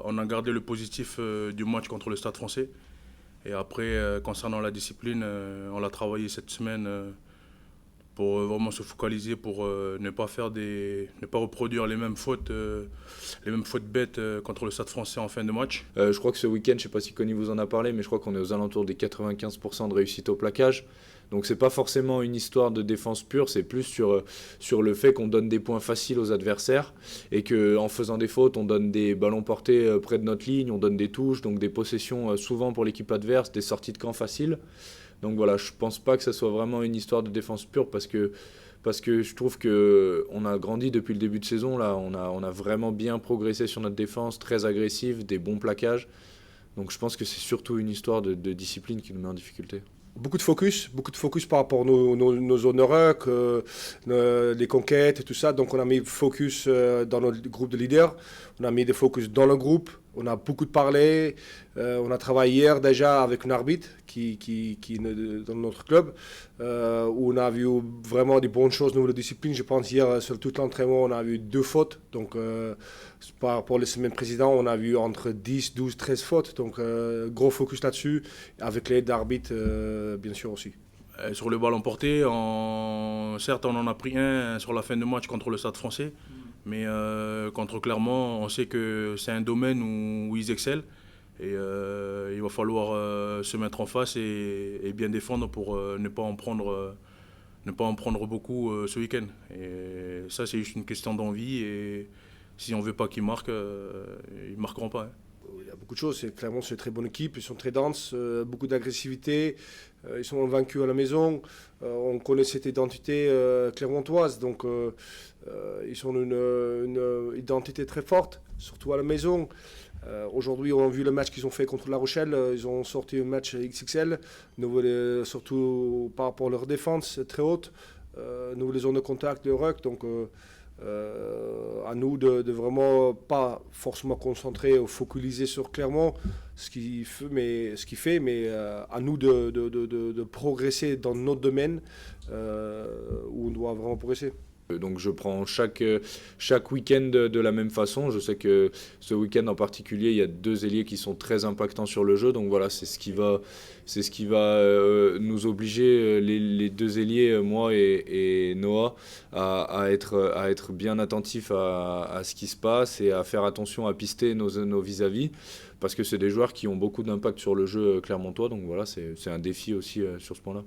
On a gardé le positif du match contre le Stade Français. Et après, concernant la discipline, on l'a travaillé cette semaine pour vraiment se focaliser, pour ne pas reproduire les mêmes fautes bêtes contre le Stade Français en fin de match. Je crois que ce week-end, je ne sais pas si Conny vous en a parlé, mais je crois qu'on est aux alentours des 95% de réussite au plaquage. Donc c'est pas forcément une histoire de défense pure, c'est plus sur le fait qu'on donne des points faciles aux adversaires et qu'en faisant des fautes, on donne des ballons portés près de notre ligne, on donne des touches, donc des possessions souvent pour l'équipe adverse, des sorties de camp faciles. Donc voilà, je pense pas que ça soit vraiment une histoire de défense pure parce que je trouve qu'on a grandi depuis le début de saison. Là, on a vraiment bien progressé sur notre défense, très agressive, des bons plaquages. Donc je pense que c'est surtout une histoire de discipline qui nous met en difficulté. Beaucoup de focus par rapport à nos zones ruck, les conquêtes et tout ça. Donc on a mis focus dans notre groupe de leaders, on a mis des focus dans le groupe, on a beaucoup de parlé. On a travaillé hier déjà avec un arbitre qui est dans notre club, où on a vu vraiment des bonnes choses au niveau de discipline. Je pense hier sur tout l'entraînement, on a vu 2 fautes. Donc par rapport aux semaines précédentes, on a vu entre 10, 12, 13 fautes. Donc gros focus là-dessus, avec l'aide d'arbitre bien sûr aussi. Sur le ballon porté, certes on en a pris un sur la fin de match contre le Stade Français, mais contre Clermont, on sait que c'est un domaine où ils excellent. Et il va falloir se mettre en face et bien défendre pour ne pas en prendre beaucoup ce week-end. Et ça, c'est juste une question d'envie. Et si on ne veut pas qu'ils marquent, ils ne marqueront pas. Il y a beaucoup de choses. Clairement, c'est une très bonne équipe. Ils sont très denses, beaucoup d'agressivité. Ils sont vaincus à la maison. On connaît cette identité clermontoise. Donc, ils ont une identité très forte, surtout à la maison. Aujourd'hui, on a vu le match qu'ils ont fait contre La Rochelle. Ils ont sorti un match XXL, surtout par rapport à leur défense très haute, les zones de contact, le ruck. Donc, à nous de vraiment pas forcément concentrer ou focaliser sur Clermont ce qu'il fait, mais à nous de progresser dans notre domaine où on doit vraiment progresser. Donc je prends chaque week-end de la même façon. Je sais que ce week-end en particulier, il y a 2 ailiers qui sont très impactants sur le jeu. Donc voilà, c'est ce qui va nous obliger, les 2 ailiers, moi et Noah, à être bien attentifs à ce qui se passe et à faire attention à pister nos vis-à-vis. Parce que c'est des joueurs qui ont beaucoup d'impact sur le jeu clermontois. Donc voilà, c'est un défi aussi sur ce point-là.